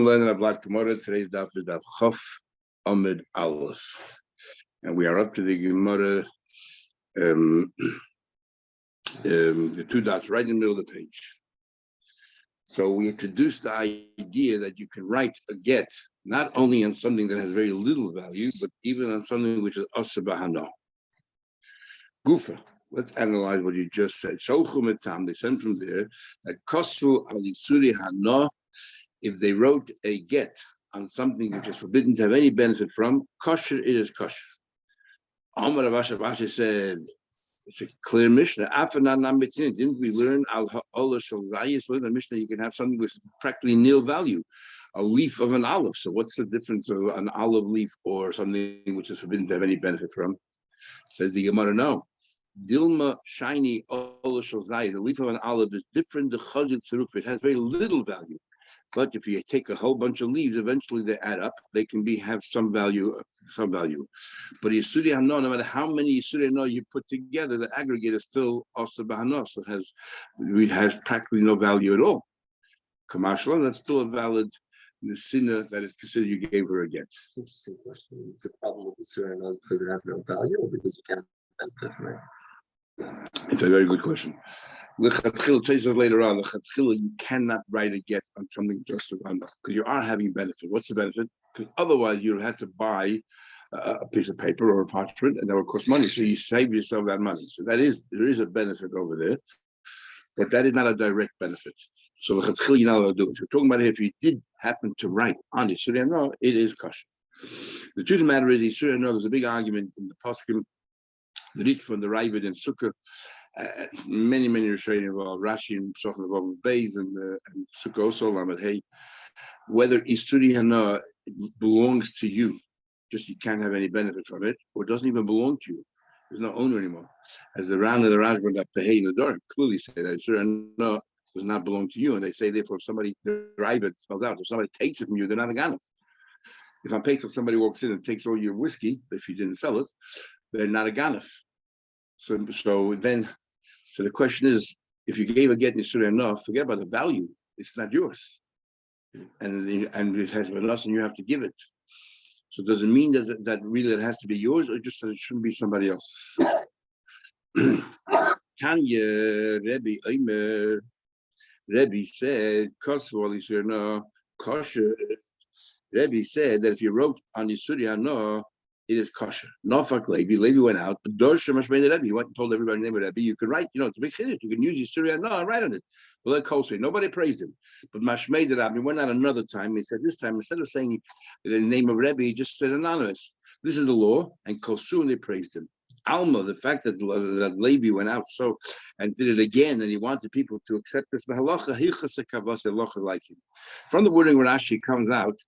Learning a Black Gemara. Today's daf is daf Chof Amid Aleph, and we are up to the Gemara, the two dots right in the middle of the page. So we introduced the idea that you can write a get not only on something that has very little value, but even on something which is asa b'hana. Gufa. Let's analyze what you just said. Sholchu metam. They sent from there that kosvu al yisuri hana. If they wrote a get on something which is forbidden to have any benefit from, kosher, it is kosher. Amar Rav said, it's a clear Mishnah. Didn't we learn al ha'olah shel zayis? Learn the Mishnah, you can have something with practically nil value, a leaf of an olive. So what's the difference of an olive leaf or something which is forbidden to have any benefit from? Says the Gemara, no. Dilma shiny olah shel zayis, the leaf of an olive is different. The chazit tzuruf, it has very little value. But if you take a whole bunch of leaves, eventually they add up. They can have some value, But Yisuri Hana, no matter how many Yisuri Hana you put together, the aggregate is still also Bahana. So it has practically no value at all. Commercial, that's still a valid sinner that is considered you gave her a get. Interesting question. Is the problem with Yisuri Hana because it has no value, or because you can't benefit from it? It's a very good question. L'chatchila says later on, l'chatchila, you cannot write a get on something just enough because you are having benefit. What's the benefit? Because otherwise you would have to buy a piece of paper or a parchment, and that would cost money. So you save yourself that money. So there is a benefit over there, but that is not a direct benefit. So l'chatchila, you're not allowed to do it. So we're talking about if you did happen to write on Yisuri Hana, it is kosher. The truth of the matter is, Yisuri Hana, there's a big argument in the poskim, the Rit from the Ravid and Sukkah. Many Rishonim involved, Rashi and Psochim involved Beis and Sukkah also Lamed Hey, whether Yisuri Hana belongs to you, just you can't have any benefit from it, or it doesn't even belong to you. There's no owner anymore. As the Ran and the Rajban that Pehei in the Dor clearly say that Yisuri Hana does not belong to you, and they say therefore if somebody, the Ravid spells out, if somebody takes it from you, they're not a ganef. If on Pesach somebody walks in and takes all your whiskey, if you didn't sell it, they're not a ganef. So the question is, if you gave a get in Yisuri Hana, forget about the value. It's not yours, and it has been lost, and you have to give it. So does it mean that really it has to be yours, or just that it shouldn't be somebody else's? Tanya Rebbe said, kosher. Rebbe said that if you wrote on Yisuri Hana, it is kosher. Nafak Levi went out. Dorsha mashmei Rebbe. He went and told everybody the name of Rebbe. You can write, it's a big chiddush. You can use Yisuri Hana and write on it. Well, let Kol say nobody praised him, but mashmei Rebbe. He went out another time. He said this time instead of saying the name of Rebbe, he just said anonymous. This is the law, and Kosu, and they praised him. Alma, the fact that Levi went out and did it again, and he wanted people to accept this. The halacha like him. From the wording Rashi comes out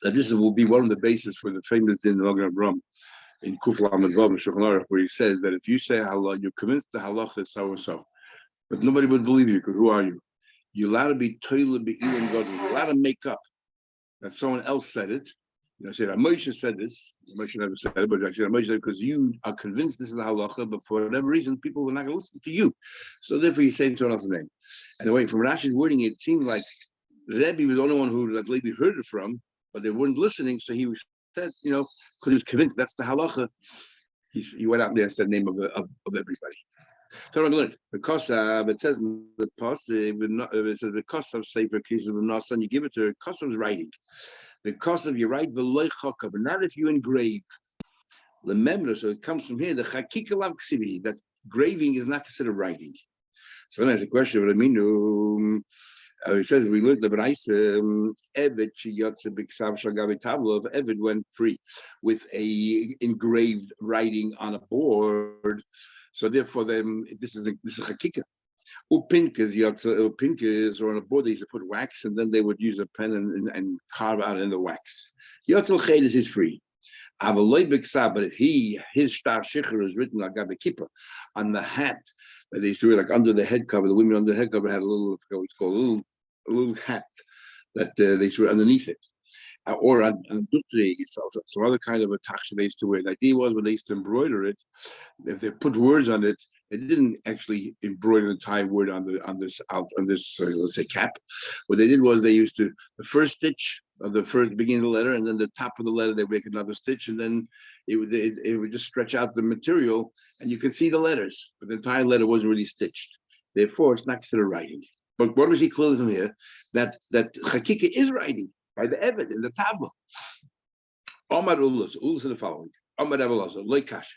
that this will be one of the bases for the famous din of Ram in Kuf Lamed Vav Shulchan Aruch, where he says that if you say halach, you're convinced the halacha is so and so, but nobody would believe you because who are you? You're allowed to be toilet be'ilim gadol. You're allowed to make up that someone else said it. I said Moshe said this. Moshe never said it, but I said Moshe said it because you are convinced this is the halacha, but for whatever reason, people are not going to listen to you. So therefore, you say someone else's name. And the way from Rashi's wording, it seemed like Rebbe was the only one who that Levi heard it from, but they weren't listening. So he said, because he was convinced that's the halacha. He went out there and said the name of everybody. So I learned because it says in the post, it says the cost of sefer cases of the son, you give it to her. Cost of writing. The cost of you write the loichaka, but not if you engrave. Remember, so it comes from here. The chakika lav ksivi, that graving is not considered writing. So then there's a question. What I mean, it says we learned the Braisa. Eved sheyotze b'ksav shagavi tablo of Eved went free with a engraved writing on a board. So therefore, this is a chakika. Pinkas, or on a board, they used to put wax, and then they would use a pen and carve out in the wax. Yotzal Chedes is free. But if his star shicher is written like the kippah on the hat that they used to wear, like under the head cover, the women under the head cover had a little hat that they used to wear underneath it. Or on dutre, some other kind of a tachsha they used to wear. The idea was when they used to embroider it, if they put words on it, It didn't actually embroider the entire word on this let's say cap. What they did was they used the first stitch of the first beginning of the letter, and then the top of the letter they make another stitch, and then it would just stretch out the material, and you could see the letters, but the entire letter wasn't really stitched. Therefore, it's not considered writing. But what does he clear from here? That Chakika is writing by the Evid in the Tabla. Omar Ullus are the following. Omar Evelazar, Loikash.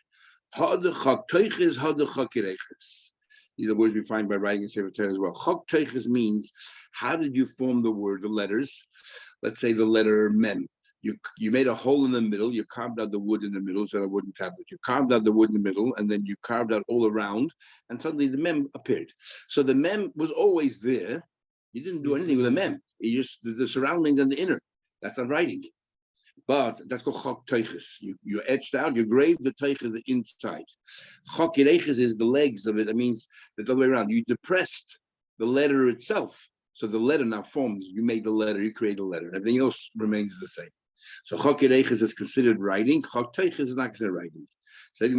These are words we find by writing in Sefer Torah as well. Chok teiches means, how did you form the word, the letters? Let's say the letter mem. You made a hole in the middle, you carved out the wood in the middle, so a wooden tablet. You carved out the wood in the middle, and then you carved out all around, and suddenly the mem appeared. So the mem was always there. You didn't do anything with the mem. You just the surroundings and the inner. That's not writing. But that's called chok teiches. You etched out, you graved the teiches the inside. Chok teiches is the legs of it. That means the other way around. You depressed the letter itself. So the letter now forms. You made the letter, you create the letter. Everything else remains the same. So chok teiches is considered writing. Chok teiches is not considered writing. So you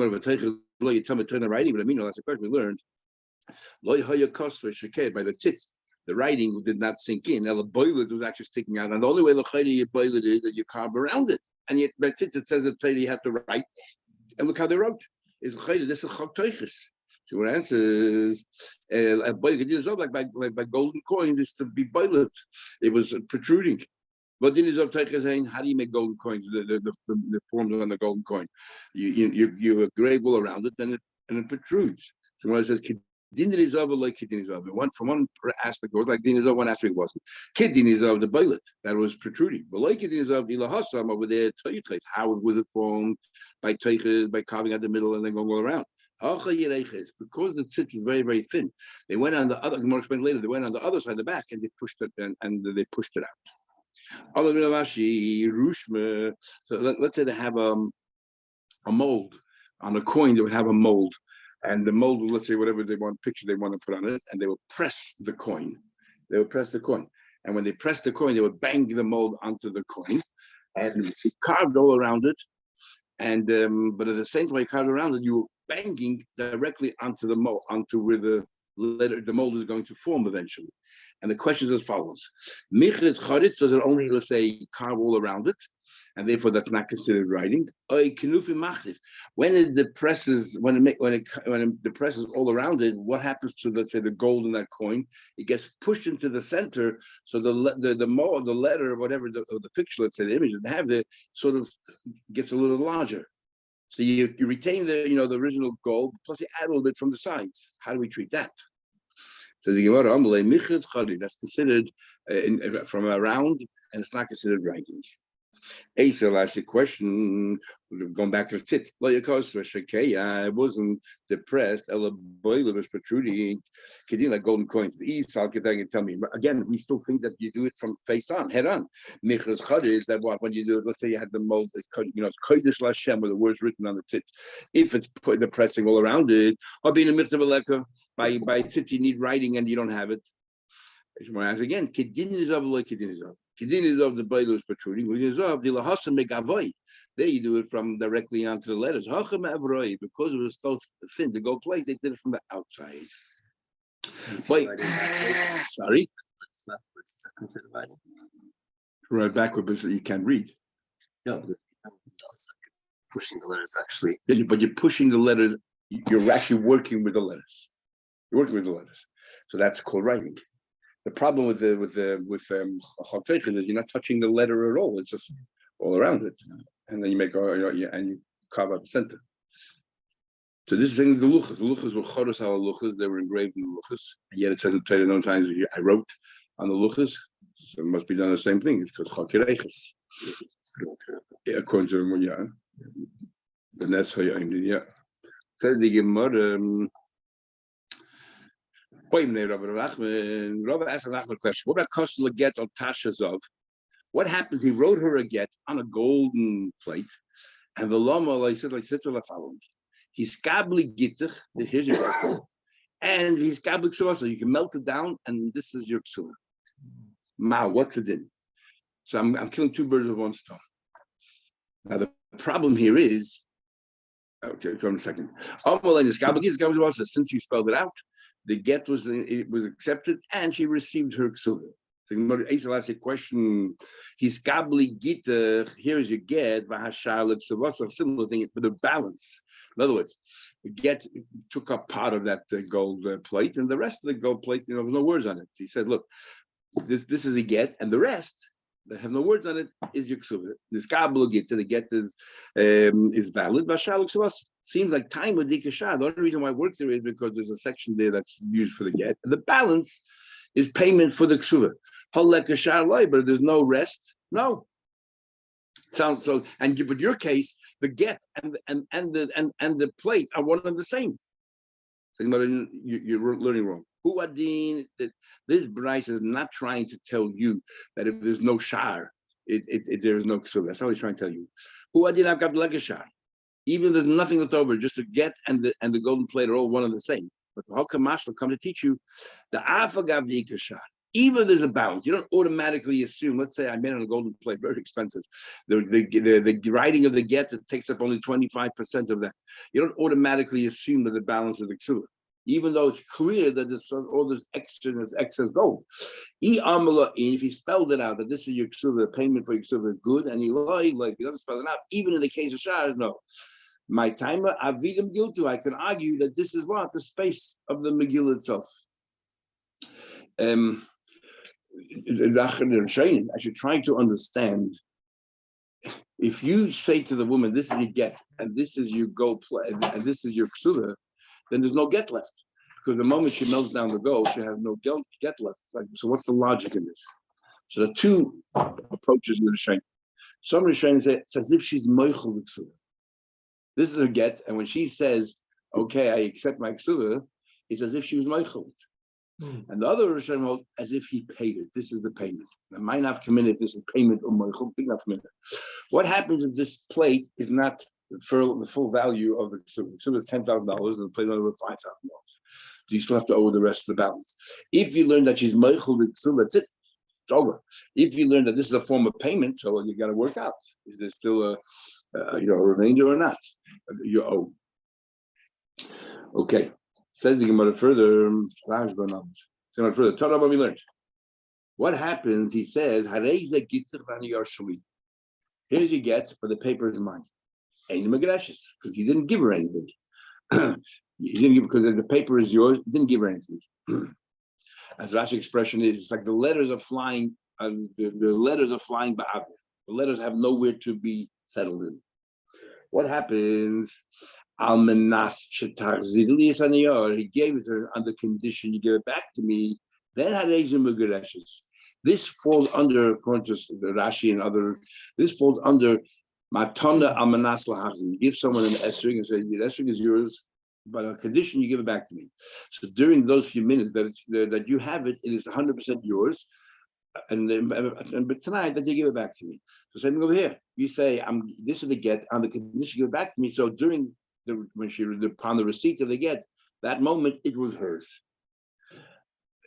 tell me turn writing, but I mean, that's the question we learned. By the tzitz. The writing did not sink in. Now the boilet was actually sticking out, and the only way you boil it is that you carve around it. And yet, but since it says that you have to write, and look how they wrote. Is this is chok teiches. So what answers like by golden coins is to be boiled. It was protruding. But in of teiches, how do you make golden coins? The forms on the golden coin, you grave all around it, and it protrudes. So when it says Din Rizov like Kidin Rizov. From one aspect it was like Din Rizov, one aspect wasn't. Kidin Rizov, the boilet that was protruding. But like Kidin Rizov, Ilahasam over there, how was it formed? By teiches, by carving out the middle and then going all around. Because the tzit is very, very thin. They went on the other, more explained later, they went on the other side, the back, and they pushed it and they pushed it out. So let's say they have a mold on a coin that would have a mold. And the mold, let's say whatever picture they want to put on it, and they will press the coin. They will press the coin. And when they press the coin, they would bang the mold onto the coin. And it carved all around it. And but at the same time you carved around it, you were banging directly onto the mold, onto where the mold is going to form eventually. And the question is as follows. Michrit charitz, does it only, let's say, carve all around it? And therefore that's not considered writing. When it depresses, when it depresses all around it, what happens to, let's say, the gold in that coin? It gets pushed into the center, so the letter, or whatever the picture, let's say, the image that have there, sort of gets a little larger. So you retain the original gold, plus you add a little bit from the sides. How do we treat that? So the Gemara, that's considered from around, and it's not considered writing. Aisha asked a question, going back to the tit. I wasn't depressed. Ella boiler was protruding. Like golden coins. The east, I'll get that and tell me. Again, we still think that you do it from face on, head on. Michras chad is that when you do it, let's say you had the mold, kodesh lashem, with the words written on the tit. If it's the pressing all around it, or being a mitzvah by tit, you need writing and you don't have it. Again, Kedin is of like Kedin is of. Kedin is of the boiler is protruding. Kedin is of the lahasa megavoy. There you do it from directly onto the letters. Because it was so thin to go plate, they did it from the outside. Wait, sorry. Considered writing. Right backward, but you can't read. No, pushing the letters actually. But you're pushing the letters. You're actually working with the letters. You're working with the letters. So that's called writing. The problem with chok teiches is you're not touching the letter at all. It's just all around it, and then you make and you carve out the center. So this is in the luchas. The luchas were choros al luchas. They were engraved in the luchas. And yet it says in Torah no times I wrote on the luchas. So it must be done the same thing. It's called chok teiches. Yeah, according to the that's how you ended. Yeah. So the Gemara. Rabbi asked a question. What about Kosel get on Tashazov? What happens? He wrote her a get on a golden plate, and the Lama, like said, the following: he's kabli gittich, here's your back, and he's kabli ksua, so you can melt it down, and this is your ksua. Ma, what's it in? So I'm killing two birds with one stone. Now the problem here is, Okay, come a second. Since you spelled it out, the get was accepted, and she received her ksuva. So Gemara asks a question. He's kabli gita. Here's your get. Similar thing for the balance. In other words, the get took up part of that gold plate, and the rest of the gold plate, there was no words on it. He said, "Look, this is a get, and the rest that have no words on it is your ksuva. This kabbalah gita, the get is valid. Seems like time with dikashah. The only reason why it works there is because there's a section there that's used for the get. And the balance is payment for the ksuva. But there's no rest. No. Sounds so. But your case, the get and the plate are one and the same. So you're learning wrong. Huadin, that this Bryce is not trying to tell you that if there's no shar, there is no ksuva. That's all he's trying to tell you. Huadin akab shar. Even if there's nothing left over, just the get and the golden plate are all one and the same. But the Hakamash will come to teach you the afagav the ikashar. Even if there's a balance, you don't automatically assume. Let's say I made on a golden plate, very expensive. The writing of the get that takes up only 25% of that. You don't automatically assume that the balance is the ksuva, even though it's clear that there's all this excess gold. If he spelled it out that this is your ksuva, payment for your ksuva, good, and he doesn't spell it out, even in the case of shars, no. My timer, avidim giltu. I can argue that this is what the space of the Megillah itself. I should try to understand. If you say to the woman, "This is your get, and this is your gold play, and this is your ksuva," then there's no get left. Because the moment she melts down the gold, she has no get left. So what's the logic in this? So the two approaches with the Rishonim. Some Rishonim say it's as if she's moichel the ksuva. This is her get, and when she says, "Okay, I accept my ksuva," it's as if she was moichel. And the other Rishonim hold as if he paid it. This is the payment. I might not come in if this is payment or moichel. What happens if this plate is not for the full value of the ksuva? The ksuva is $10,000, and the plate is worth $5,000. Do you still have to owe the rest of the balance? If you learn that she's moichel the ksuva, that's it. It's over. If you learn that this is a form of payment, so you got to work out: is there still a remainder or not? You owe. Okay. Says the Gemara further. What we learned. What happens? He says, "Here's you get, but the paper is mine." Because he didn't give her anything. He didn't give because the paper is yours. He didn't give her anything. As Rashi expression is, it's like the letters are flying. The letters are flying by the letters have nowhere to be settled in. What happens? Almanas he gave it to her on the condition you give it back to me. Then this falls under, according to the Rashi and other, this falls under matana almanas lahachzir. You give someone an esrog and say, "The esrog is yours, but on condition you give it back to me." So during those few minutes that you have it, it is 100% yours. But tonight that you give it back to me. So same thing over here. You say, this is the get on the condition you give it back to me. So during upon the receipt of the get, that moment it was hers.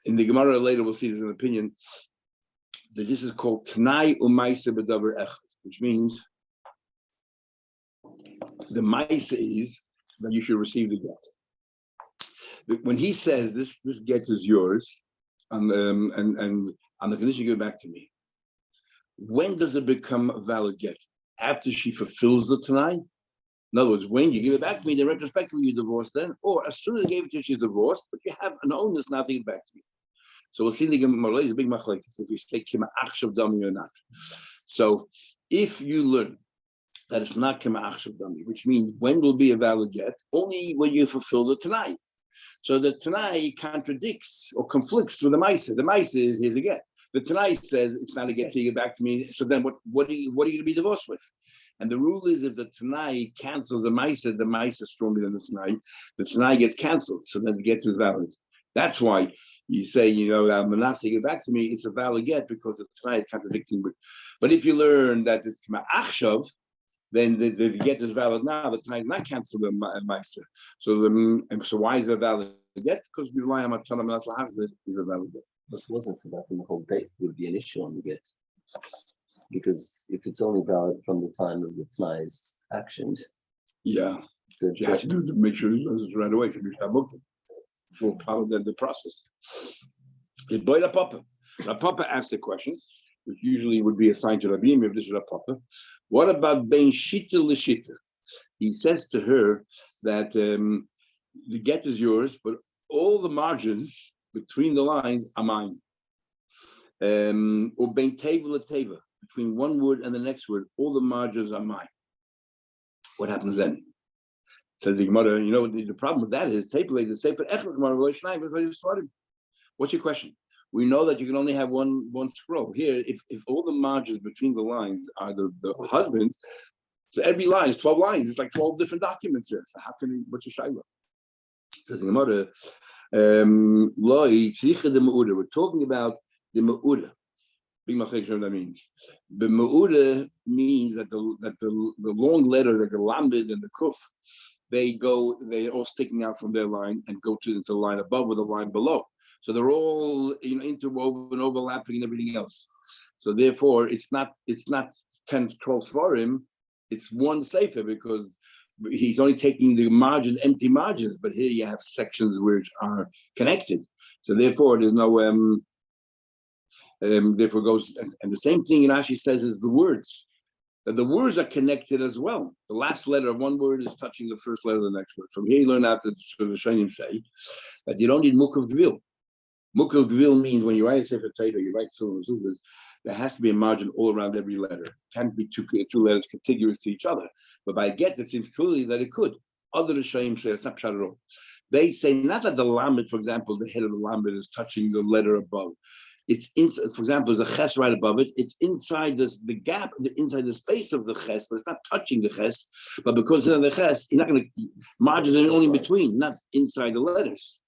In the Gemara later we'll see there's an opinion that this is called Tanai Umaisa B'Davar Echad, which means the Maisa is that you should receive the get. When he says this get is yours, and on the condition you give it back to me, when does it become a valid get? After she fulfills the Tanai? In other words, when you give it back to me, then retrospectively you divorce then, or as soon as you gave it to her, she's divorced, but you have an onus now to give it back to me. So we'll see in the Gemara, it's a big machlekes if you say kima achshav dami or not. So if you learn that it's not kima achshav dami, which means when will be a valid get? Only when you fulfill the Tanai. So the Tanai contradicts or conflicts with the Maisa. The Maisa is here's a get. The Tanai says it's not a get to give back to me. So then what are you going to be divorced with? And the rule is if the Tanai cancels the Maisa is stronger than the Tanai gets canceled. So then the get is valid. That's why you say, Manasseh, give back to me, it's a valid get because the Tanai is contradicting with. But if you learn that it's Ma'achshav, then the get is valid now. The Tanai is not canceled the Maisa. So why is it valid get? Because we rely on Matana Manasseh is a valid get. If it wasn't for that, then the whole date would be an issue on the get. Because if it's only valid from the time of the Tanai's actions. Yeah. She has to do to make sure it's right away. It's more part of the process. It's by the Papa. The Papa asks the questions, which usually would be assigned to Rabbi if this is a Papa. What about Ben Shita Lishita? He says to her that the get is yours, but all the margins between the lines are mine. Or Ben Teva Teva, between one word and the next word, all the margins are mine. What happens then? Says the Gemara, the problem with that is what's your question? We know that you can only have one scroll. Here, if all the margins between the lines are the husbands, so every line is 12 lines. It's like 12 different documents here. So how can you, what's your shayla? Says the Gemara, we're talking about the Ma'uda. Big machek, what that means. The Ma'uda means that the long letter, like the Lambid and the Kuf, they're all sticking out from their line and go into the line above or the line below. So they're all interwoven, overlapping, and everything else. So therefore, it's not 10 scrolls for him. It's one sefer because he's only taking the empty margins. But here you have sections which are connected. So therefore, there's no therefore goes and the same thing Rashi says is the words. That the words are connected as well. The last letter of one word is touching the first letter of the next word. From here, you learn out that the Shainim say that you don't need mukav gvil. Mukav gvil means when you write a sefer Torah, you write Sulam, there has to be a margin all around every letter. It can't be two letters contiguous to each other. But by get, it seems clearly that it could. Other Shainim say it's not pshat at all. They say not that the lamed, for example, the head of the lamed is touching the letter above. It's inside, for example, there's a ches right above it. It's inside the gap, inside the space of the ches, but it's not touching the ches. But because it's in the ches, you're not going to margins are only in between, not inside the letters.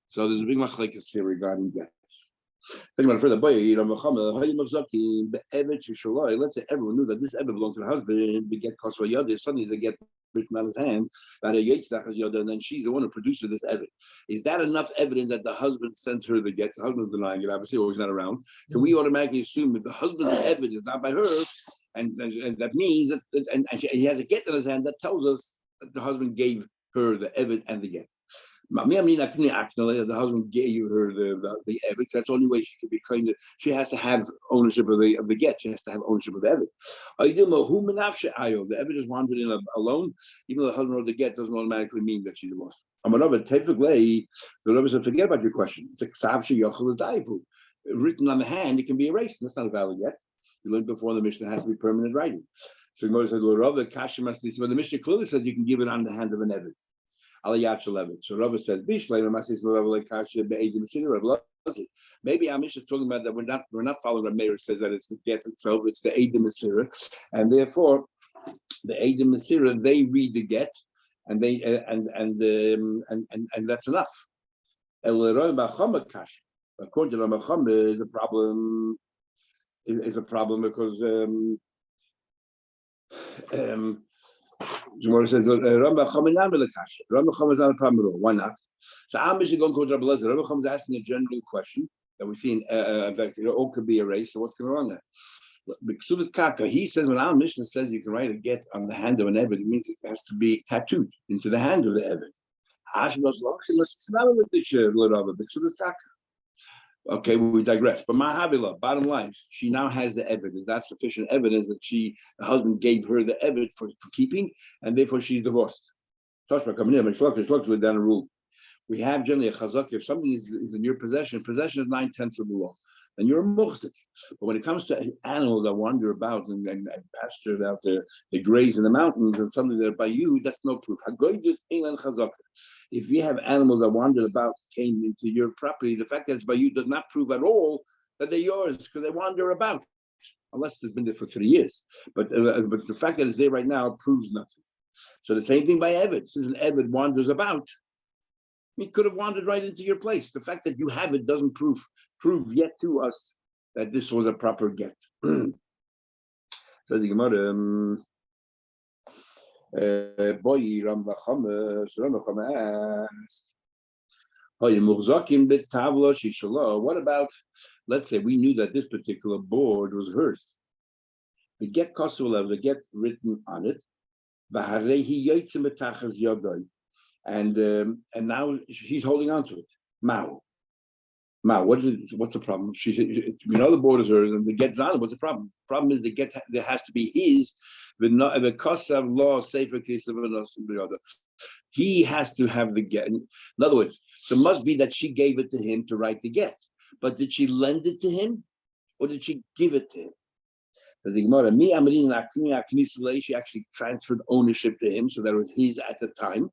So there's a big machlekes here regarding that. Let's say everyone knew that this Ebed belonged to the husband. We get Kosva Yodeh. Suddenly they get written on his hand. And then she's the one who produces this Ebed. Is that enough evidence that the husband sent her the get? The husband's denying it, obviously, or he's not around. So we automatically assume if the husband's Ebed is not by her, and that means that, and he has a get in his hand, that tells us that the husband gave her the Ebed and the get. The husband gave her the Eved. That's the only way she could be kind of. She has to have ownership of the get. She has to have ownership of the Eved. The Eved is wandering in alone. Even though the husband wrote the get, doesn't automatically mean that she's lost. The Rebbe said, forget about your question. It's a ksav sheyochel daifu. Written on the hand, it can be erased. That's not a valid get. You learned before the Mishnah has to be permanent writing. So the Gemara said, well, the Mishnah clearly says you can give it on the hand of an Eved. So Rabbi says, maybe our Mishnah is talking about that we're not following what Meir says that it's the get itself, it's the Eidim Masira, and therefore the Eidim Masira they read the get, and they and that's enough. According to Rambam Chama, is a problem. Is a problem because Gemara says Rambam Chama is not a problem at all. Why not? So I'm going to go to Rabbi Lezer. Rambam Chama is asking a general question that we see in that all could be erased. So what's going on there? He says when our Mishnah says you can write a get on the hand of an Eved, it means it has to be tattooed into the hand of the Eved. Okay, we digress. But Mahavila, bottom line, she now has the evidence. Is that sufficient evidence that the husband gave her the evidence for keeping, and therefore she's divorced? Toshma coming in, with that rule. We have generally a chazak. If something is in your possession is 9/10 of the law, and you're a muhzik. But when it comes to animals that wander about and pasture out there, they graze in the mountains, and something that by you, that's no proof. If you have animals that wandered about, came into your property, the fact that it's by you does not prove at all that they're yours because they wander about, unless it's been there for 3 years. But the fact that it's there right now proves nothing. So the same thing by Eved. Since an Eved wanders about, he could have wandered right into your place. The fact that you have it doesn't prove yet to us that this was a proper get. So the Gemara, what about, let's say we knew that this particular board was hers. The get kosulev, the get written on it, And now he's holding on to it. Mao, what's the problem? She said, the board is hers, and the get on. What's the problem? The problem is there has to be his. The cost of law safer case of the other. He has to have the get. In other words, so it must be that she gave it to him to write the get. But did she lend it to him, or did she give it to him? Because the Gemara, she actually transferred ownership to him, so that it was his at the time.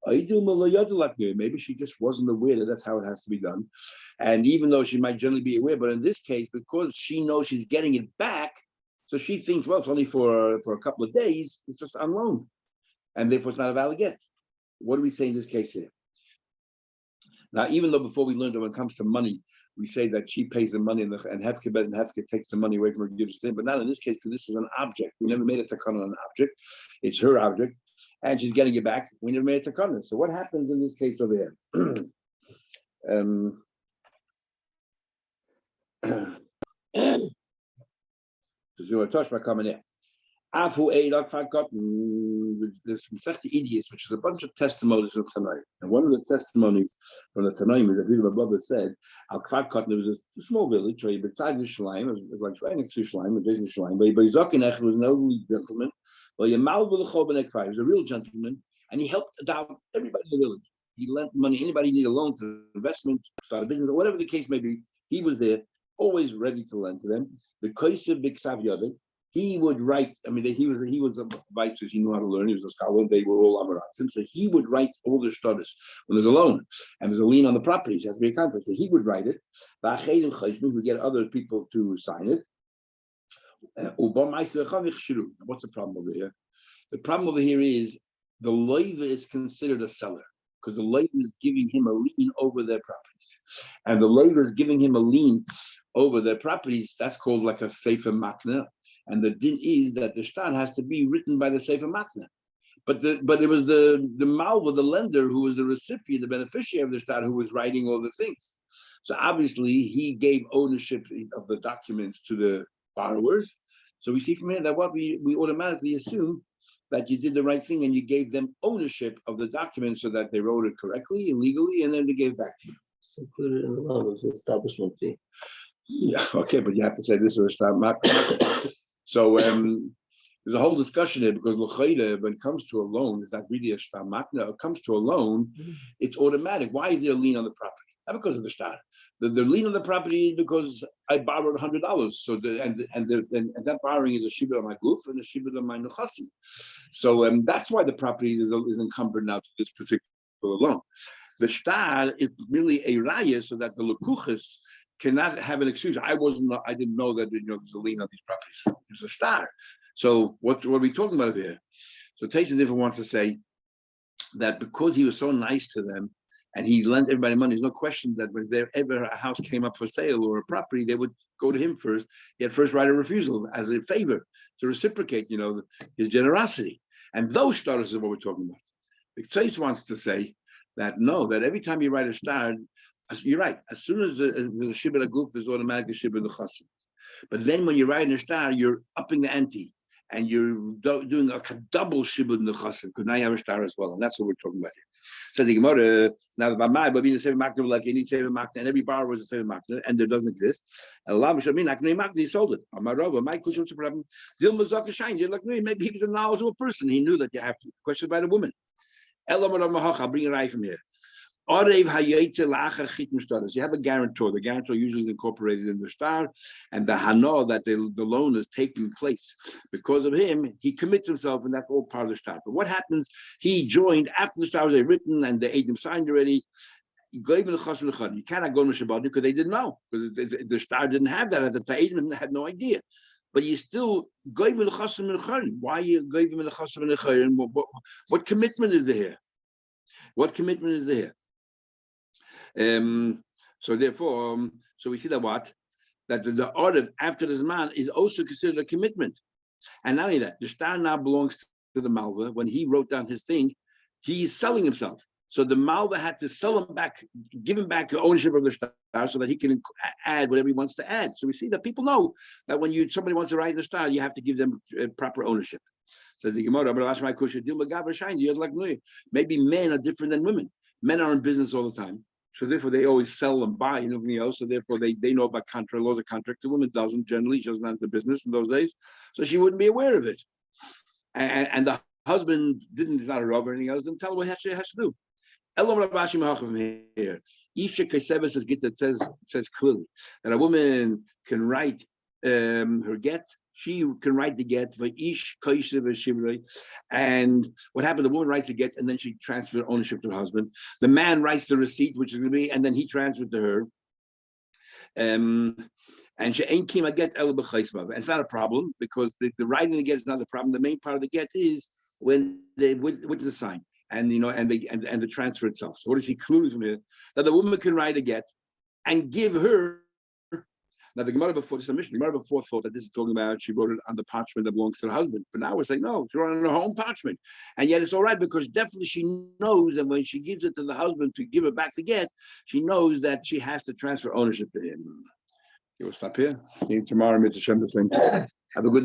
Maybe she just wasn't aware that that's how it has to be done. And even though she might generally be aware, but in this case, because she knows she's getting it back, so she thinks, well, it's only for a couple of days, it's just on loan. And therefore it's not a valid get. What do we say in this case here? Now, even though before we learned that when it comes to money, we say that she pays the money and Hefke Bez and Hefke takes the money away from her and gives it to him, but not in this case, because this is an object. We never made a takana on an object. It's her object, and she's getting it back. We never made a takana. So what happens in this case over here? Touch by coming in. There's Masechta Idiots, which is a bunch of testimonies from Tanaim. And one of the testimonies from the Tanaim is that people above said, Al Kfar Katan was a small village, right beside Yerushalayim, it was like right next to Yerushalayim, adjacent to Yerushalayim. But Zokinech was an elderly gentleman. Well, Yamal B'Lechoben Ekfar, he was a real gentleman, and he helped adopt everybody in the village. He lent money, anybody need a loan to investment, start a business, or whatever the case may be, he was there, always ready to lend to them. The Koisa B'Ksav Yodin, he would write. I mean, he was a vice, he knew how to learn. He was a scholar. They were all Amaratzim, so he would write all the studies when there's a loan and there's a lien on the properties. It has to be a contract. So he would write it. He would get other people to sign it. What's the problem over here? The problem over here is the loiva is considered a seller because the loiva is giving him a lien over their properties, and the loiva is giving him a lien over their properties. That's called like a sefer makna. And the din is that the shtar has to be written by the Sefer Makna. But it was the malva, the lender, who was the recipient, the beneficiary of the shtar, who was writing all the things. So obviously he gave ownership of the documents to the borrowers. So we see from here that what we automatically assume that you did the right thing and you gave them ownership of the documents so that they wrote it correctly and legally, and then they gave it back to you. It's included in the loan was the establishment fee. Yeah, okay, but you have to say this is a shtar makna. So there's a whole discussion here because l'chayda, when it comes to a loan, is that really a shtar makna? It comes to a loan, it's automatic. Why is there a lien on the property? Not because of the shtar. The lien on the property is because I borrowed $100. So and that borrowing is a shibud on my goof and a shibud on my nechasim. So that's why the property is encumbered now to this particular loan. The shtar is merely a raya so that the lekuchas cannot have an excuse. I didn't know that there's a lien on these properties. It's a shtar. So what are we talking about here? So Teichen Differ wants to say that because he was so nice to them and he lent everybody money, there's no question that when there ever a house came up for sale or a property, they would go to him first. He had first right of refusal as a favor to reciprocate, his generosity. And those stars are what we're talking about. The Tzais wants to say that no, that every time you write a shtar, you're right. As soon as the shibud aguf, there's automatically shibud nechasim. But then when you write in a shtar, you're upping the ante, and you're doing a double shibud nechasim because now you have a shtar as well, and that's what we're talking about here. So the Gemara now the Bamai, but being a sefer makna like any sefer makna, and every borrower was a sefer makna, and there doesn't exist. Allah Mishamin aknei makna, he sold it. Amarova, my question was a problem. Dil mazaka shine. You're like, maybe he was a knowledgeable person. He knew that you have to. Question by the woman. Elamar Mahacha, I'll bring it right from here. You have a guarantor. The guarantor usually is incorporated in the shtar, and the hana that the loan is taking place because of him, he commits himself, and that's all part of the shtar. But what happens? He joined after the shtar was written and the Adam signed already. You cannot go to Shabbat because they didn't know, because the shtar didn't have that at the time. Had no idea. But you still gave him the chasam and the. Why you gave him the chasam and the? What commitment is there here? What commitment is there? So therefore, so we see that the order after the Zman is also considered a commitment. And not only that, the shtar now belongs to the Malva. When he wrote down his thing, he is selling himself. So the Malva had to sell him back, give him back the ownership of the star so that he can add whatever he wants to add. So we see that people know that when somebody wants to write in the star, you have to give them proper ownership. Says the Gemara, maybe men are different than women. Men are in business all the time. So therefore they always sell and buy and everything else. So therefore they know about contract laws of contract. The woman doesn't generally, she doesn't have the business in those days. So she wouldn't be aware of it. And the husband is not a robber or anything else, then tell her what she has to do. Elom Rabashi Mahachim here. Isha Kaiseva says Gittin says clearly that a woman can write her get. She can write the get for ish kaiseva. And what happened? The woman writes the get, and then she transfers ownership to her husband. The man writes the receipt, which is going to be, and then he transfers to her. And she ain't came a get el b'chaisvav. It's not a problem because the writing the get is not a problem. The main part of the get is when they with the sign. And and the transfer itself. So what does he clue from here? That the woman can write a get and give her. Now the Gemara before this mission, the Gemara before thought that this is talking about she wrote it on the parchment that belongs to the husband. But now we're saying no, she wrote it on her own parchment. And yet it's all right because definitely she knows that when she gives it to the husband to give it back to get, she knows that she has to transfer ownership to him. Okay, we'll stop here. See you tomorrow, Mr. Shem. Have a good day.